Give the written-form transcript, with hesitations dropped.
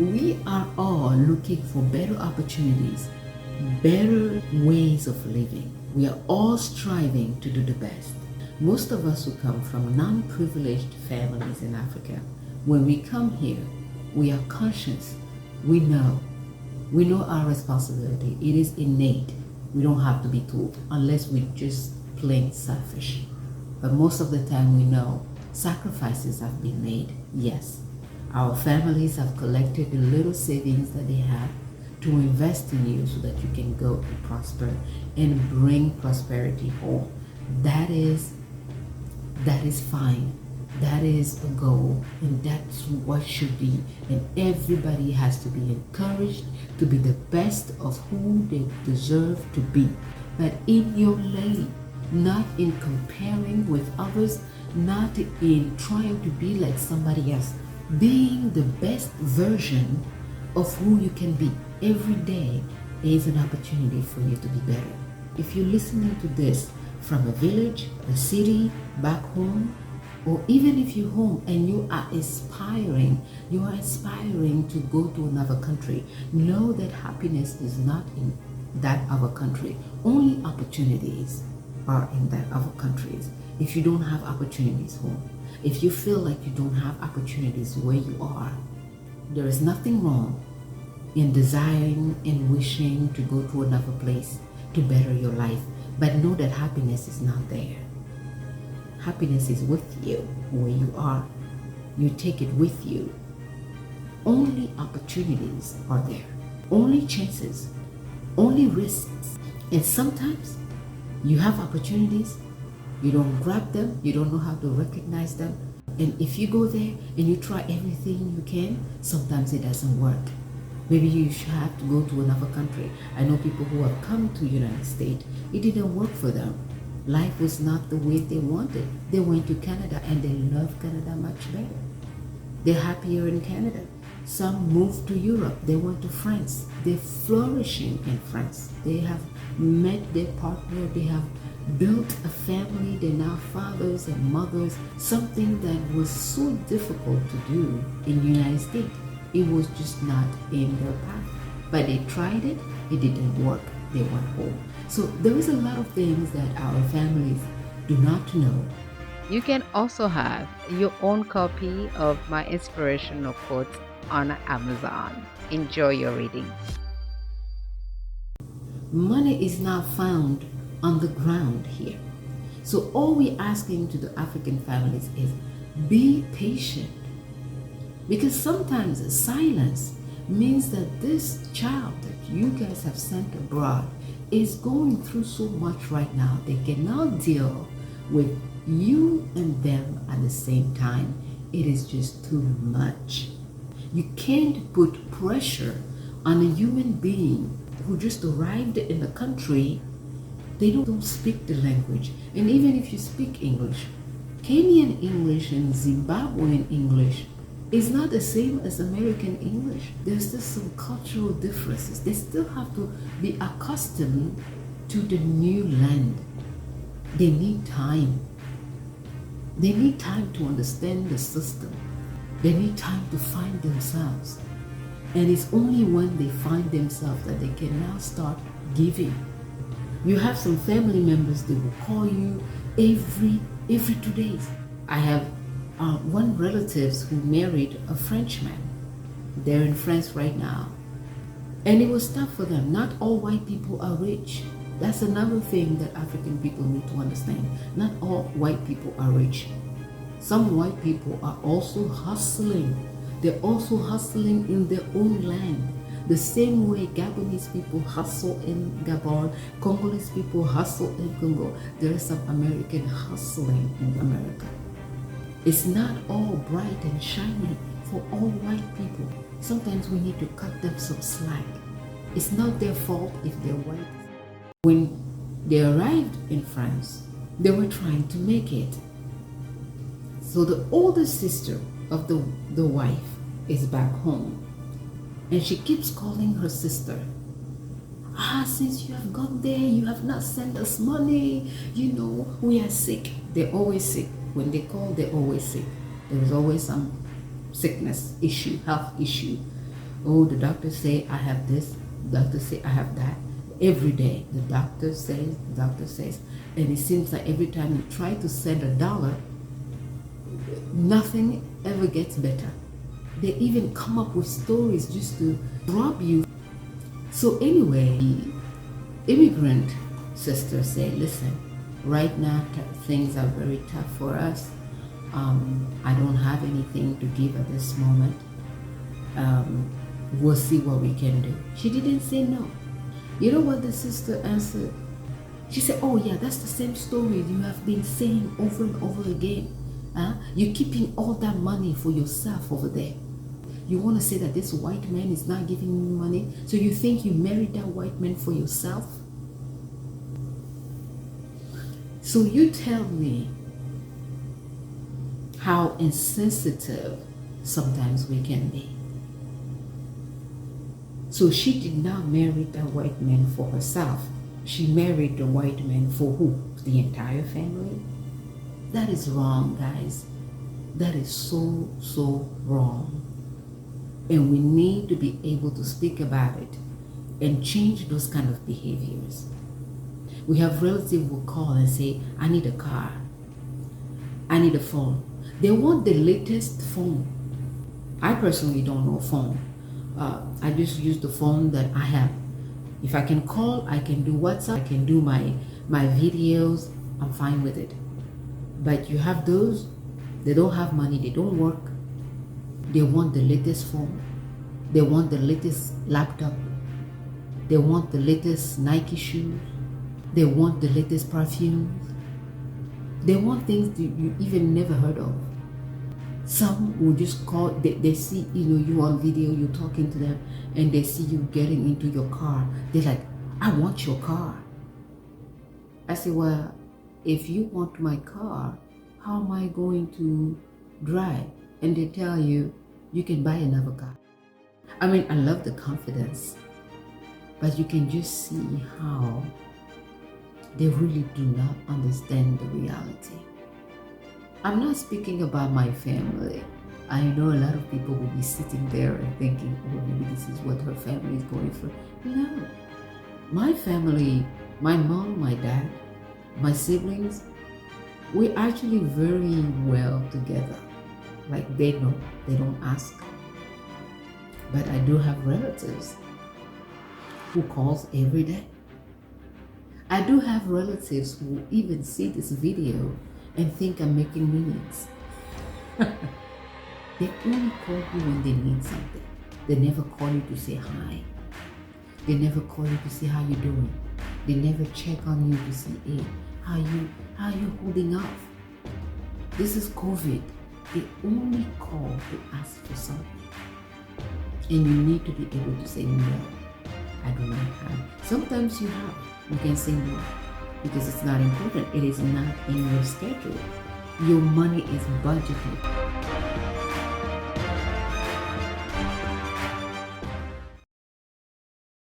We are all looking for better opportunities, better ways of living. We are all striving to do the best. Most of us who come from non-privileged families in Africa, when we come here, we are conscious. We know our responsibility. It is innate. We don't have to be told unless we're just plain selfish. But most of the time we know sacrifices have been made. Yes, our families have collected the little savings that they have to invest in you so that you can go and prosper and bring prosperity home. That is fine. That is a goal, and that's what should be. And everybody has to be encouraged to be the best of who they deserve to be. But in your lane, not in comparing with others, not in trying to be like somebody else. Being the best version of who you can be every day is an opportunity for you to be better. If you're listening to this from a village, a city, back home, or even if you're home and you are aspiring to go to another country, know that happiness is not in that other country. Only opportunities are in that other countries. If you don't have opportunities home, if you feel like you don't have opportunities where you are, there is nothing wrong in desiring and wishing to go to another place to better your life. But know that happiness is not there. Happiness is with you where you are. You take it with you. Only opportunities are there. Only chances. Only risks. And sometimes you have opportunities, you don't grab them, you don't know how to recognize them. And if you go there and you try everything you can, sometimes it doesn't work. Maybe you should have to go to another country. I know people who have come to the United States. It didn't work for them. Life was not the way they wanted. They went to Canada and they love Canada much better. They're happier in Canada. Some moved to Europe. They went to France. They're flourishing in France. They have met their partner. They have built a family. They're now fathers and mothers. Something that was so difficult to do in the United States. It was just not in their path. But they tried it. It didn't work. They went home. So there is a lot of things that our families do not know. You can also have your own copy of my inspirational quotes on Amazon. Enjoy your reading. Money is now found on the ground here. So all we're asking to the African families is be patient. Because sometimes silence means that this child that you guys have sent abroad is going through so much right now. They cannot deal with you and them at the same time. It is just too much. You can't put pressure on a human being who just arrived in the country. They don't speak the language. And even if you speak English, Kenyan English and Zimbabwean English is not the same as American English. There's just some cultural differences. They still have to be accustomed to the new land. They need time. They need time to understand the system. They need time to find themselves. And it's only when they find themselves that they can now start giving. You have some family members that will call you every 2 days. I have one relative who married a Frenchman. They're in France right now. And it was tough for them. Not all white people are rich. That's another thing that African people need to understand. Not all white people are rich. Some white people are also hustling. They're also hustling in their own land. The same way Gabonese people hustle in Gabon, Congolese people hustle in Congo. There is some American hustling in America. It's not all bright and shiny for all white people. Sometimes we need to cut them some slack. It's not their fault if they're white. When they arrived in France, they were trying to make it. So the older sister of the wife is back home. And she keeps calling her sister. Since you have gone there, you have not sent us money. We are sick. They're always sick. When they call, they're always sick. There is always some sickness issue, health issue. Oh, the doctor say I have this, the doctor say I have that. Every day, the doctor says, and it seems like every time you try to send $1, nothing ever gets better. They even come up with stories just to rob you. So anyway, the immigrant sister said, listen, right now things are very tough for us. I don't have anything to give at this moment. We'll see what we can do. She didn't say no. You know what the sister answered? She said, oh yeah, that's the same story you have been saying over and over again. You're keeping all that money for yourself over there. You want to say that this white man is not giving you money, so you think you married that white man for yourself? So you tell me how insensitive sometimes we can be. So she did not marry that white man for herself. She married the white man for who? The entire family? That is wrong, guys. That is so, so wrong. And we need to be able to speak about it and change those kind of behaviors. We have relatives who call and say, I need a car. I need a phone. They want the latest phone. I personally don't know phone. I just use the phone that I have. If I can call, I can do WhatsApp, I can do my videos, I'm fine with it. But you have those, they don't have money, they don't work. They want the latest phone. They want the latest laptop. They want the latest Nike shoes. They want the latest perfumes. They want things that you even never heard of. Some will just call, they see you on video, you're talking to them, and they see you getting into your car. They're like, I want your car. I say, well, if you want my car, how am I going to drive? And they tell you, you can buy another car. I mean, I love the confidence, but you can just see how they really do not understand the reality. I'm not speaking about my family. I know a lot of people will be sitting there and thinking, oh, maybe this is what her family is going through. No. My family, my mom, my dad, my siblings, we're actually very well together. Like they know, they don't ask. But I do have relatives who calls every day. I do have relatives who even see this video and think I'm making millions. They only call you when they need something. They never call you to say hi. They never call you to see how you're doing. They never check on you to see, hey, how you holding up? This is COVID. They only call to ask for something. And you need to be able to say no. I do not have. Sometimes you can say no because it's not important. It is not in your schedule. Your money is budgeted.